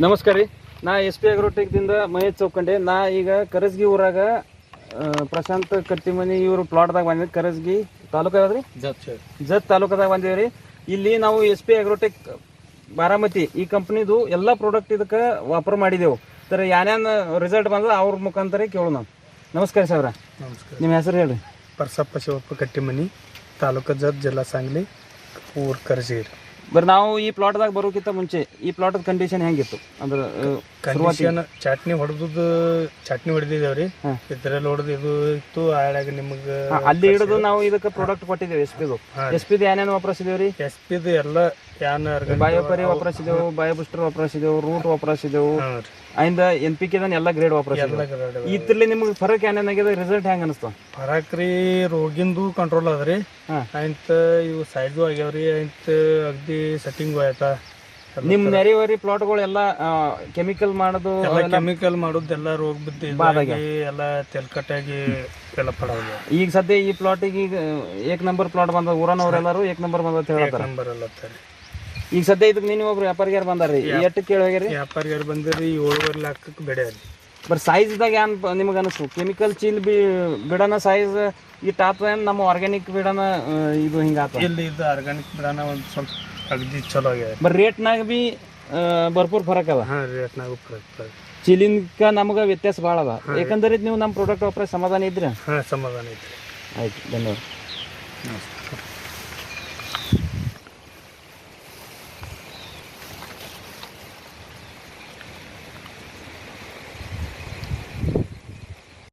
ನಮಸ್ಕಾರ ರೀ. ನಾ SP ಅಗ್ರೋಟೆಕ್ದಿಂದ ಮಹೇಶ್ ಚೌಕಂಡೆ. ನಾ ಈಗ ಕರಸ್ಗಿ ಊರಾಗ ಪ್ರಶಾಂತ್ ಕಟ್ಟಿಮನಿ ಇವರು ಪ್ಲಾಟ್ದಾಗ ಬಂದಿದ್ದು. ಕರಸ್ಗಿ ತಾಲೂಕು ಯಾವ್ದು ರೀ? ಜತ್ ತಾಲೂಕದಾಗ ಬಂದೇವಿ ರೀ. ಇಲ್ಲಿ ನಾವು SP ಅಗ್ರೋಟೆಕ್ ಬಾರಾಮತಿ ಈ ಕಂಪ್ನಿದು ಎಲ್ಲ ಪ್ರಾಡಕ್ಟ್ ಇದಕ್ಕೆ ವಾಪರ್ ಮಾಡಿದೆವು. ಸರ್ ಏನೇನು ರಿಸಲ್ಟ್ ಬಂದ ಅವ್ರ ಮುಖಾಂತರ ಕೇಳೋಣ. ನಮಸ್ಕಾರ ಸಾವ್ರ. ನಮಸ್ಕಾರ. ನಿಮ್ಮ ಹೆಸರು ಹೇಳ್ರಿ? ಪರಸಪ್ಪ ಶಿವಪ್ಪ ಕಟ್ಟಿಮನಿ, ತಾಲೂಕು ಜತ್, ಜಿಲ್ಲಾ ಸಾಂಗ್ಲಿ, ಊರು ಕರಸ್ಗಿ. ಬರ್ ನಾವು ಈ ಪ್ಲಾಟ್ದಾಗ ಬರೋಕ್ಕಿಂತ ಮುಂಚೆ ಈ ಪ್ಲಾಟದ ಕಂಡೀಷನ್ ಹೆಂಗಿತ್ತು ಅಂದ್ರೆ ಕಂಡೀಷನ್ ಚಟ್ನಿ ಹೊಡೆದಿದ್ದೇವ್ರಿ. ಇದ್ರಲ್ಲಿ ಹೊಡೆದು ಇದು ಇತ್ತು. ಆಡಾಗ ನಿಮಗೆ ಅಲ್ಲಿ ಹಿಡಿದು ನಾವು ಇದಕ್ಕೆ ಪ್ರಾಡಕ್ಟ್ ಕೊಟ್ಟಿದ್ದೇವೆ. ಎಸ್ಪಿದು ಏನೇನು ವಾಪರಿಸಿದೇವ್ರಿ? ಎಸ್ಪಿದು ಎಲ್ಲ ಬಾಯೋಪರಿ ವಾಪರಿಸಿದೆವು, ಬಾಯೋ ಬೂಸ್ಟರ್ ವಾಪರಿಸಿದೆವು, ರೂಟ್ ವಾಪರಿಸಿದೆವು, ainda NPK ಎಲ್ಲ ಗ್ರೇಡ್ ವಾಪರಿಸಿದೆವು. ಇದ್ರಲ್ಲಿ ನಿಮ್ಗೆ ಫರಕ್ ಏನೇನಾಗಿದೆ? ರಿಸಲ್ಟ್ ಹೆಂಗ ಅನಿಸ್ತು? ಫರಕ್ ರೀ, ರೋಗಿಂದು ಕಂಟ್ರೋಲ್ ಅದ್ರಿ. ಆಯ್ತ ಇವು ಸೈಜು ಆಗ್ಯಾವ್ರಿ. ಆಯ್ತ ಅಗ್ದಿ ಸೆಟ್ಟಿಂಗು ಆಯ್ತಾ. ನಿಮ್ ನೆರೆವರಿ ಪ್ಲಾಟ್ಗಳು ಎಲ್ಲ ಕೆಮಿಕಲ್ ಮಾಡೋದು ಎಲ್ಲ ರೋಗ ಬಿದ್ದು ಎಲ್ಲ ತೆಲ್ಕಟ್ಟಾಗಿ ಎಲ್ಲ ಪಡೋದು. ಈಗ ಸದ್ಯ ಈ ಪ್ಲಾಟಿಗೆ ಈಗ ಏಕ್ ನಂಬರ್ ಪ್ಲಾಟ್ ಬಂದ. ಊರನವ್ರೆಲ್ಲರೂ ಏಕ್ ನಂಬರ್ ಬಂದ ಹೇಳ್ತಾರೆ. ನಂಬರ್ ಎಲ್ಲ ಈಗ ಸದ್ಯ ಇದಕ್ಕೆ ನೀನು ಒಬ್ರು ವ್ಯಾಪಾರಿಗಾರ ಬಂದಾರ್ರಿ. ಎಷ್ಟು ಕೇಳಿ ಹೋಗ್ಯಾರಿ? ವ್ಯಾಪಾರಿಗಾರ ಬಂದಿರಿ 7.5 ಲಕ್ಷಕ್ಕೆ ಬೆಳೆ ರೀ. ಬಟ್ ಸೈಜ್ದಾಗ ಏನ್ ನಿಮ್ಗೆ ಅನಿಸ್ತು? ಕೆಮಿಕಲ್ ಚೀಲ್ ಬಿಡನ ಸೈಜ್ ಈ ಟಾಪ್ ಏನ್ ನಮ್ಮ ಆರ್ಗ್ಯಾನಿಕ್ ಬಿಡನ ಇದು ಹಿಂಗಾತ? ಇಲ್ಲಿ ಇದು ಆರ್ಗ್ಯಾನಿಕ್ ಬಿಡನ ಒಂದು ಸ್ವಲ್ಪ ಅಗದಿ ಚಲೋ ಆಗ್ಯಾವ. ಬಟ್ ರೇಟ್ನಾಗ ಬಿ ಭರ್ಪೂರ್ ಫರಕ್ ಅದ. ರೇಟ್ನಾಗ ಫರಕ್. ಚೀಲಿನ್ಕ ನಮ್ಗೆ ವ್ಯತ್ಯಾಸ ಭಾಳ ಅದ. ಯಾಕಂದ್ರೆ ನೀವು ನಮ್ಮ ಪ್ರಾಡಕ್ಟ್ ವಾಪರ ಸಮಾಧಾನ ಇದ್ರಿ? ಸಮಾಧಾನ ಐತ್ರಿ. ಆಯ್ತು, ಧನ್ಯವಾದ. ನಮಸ್ತೆ.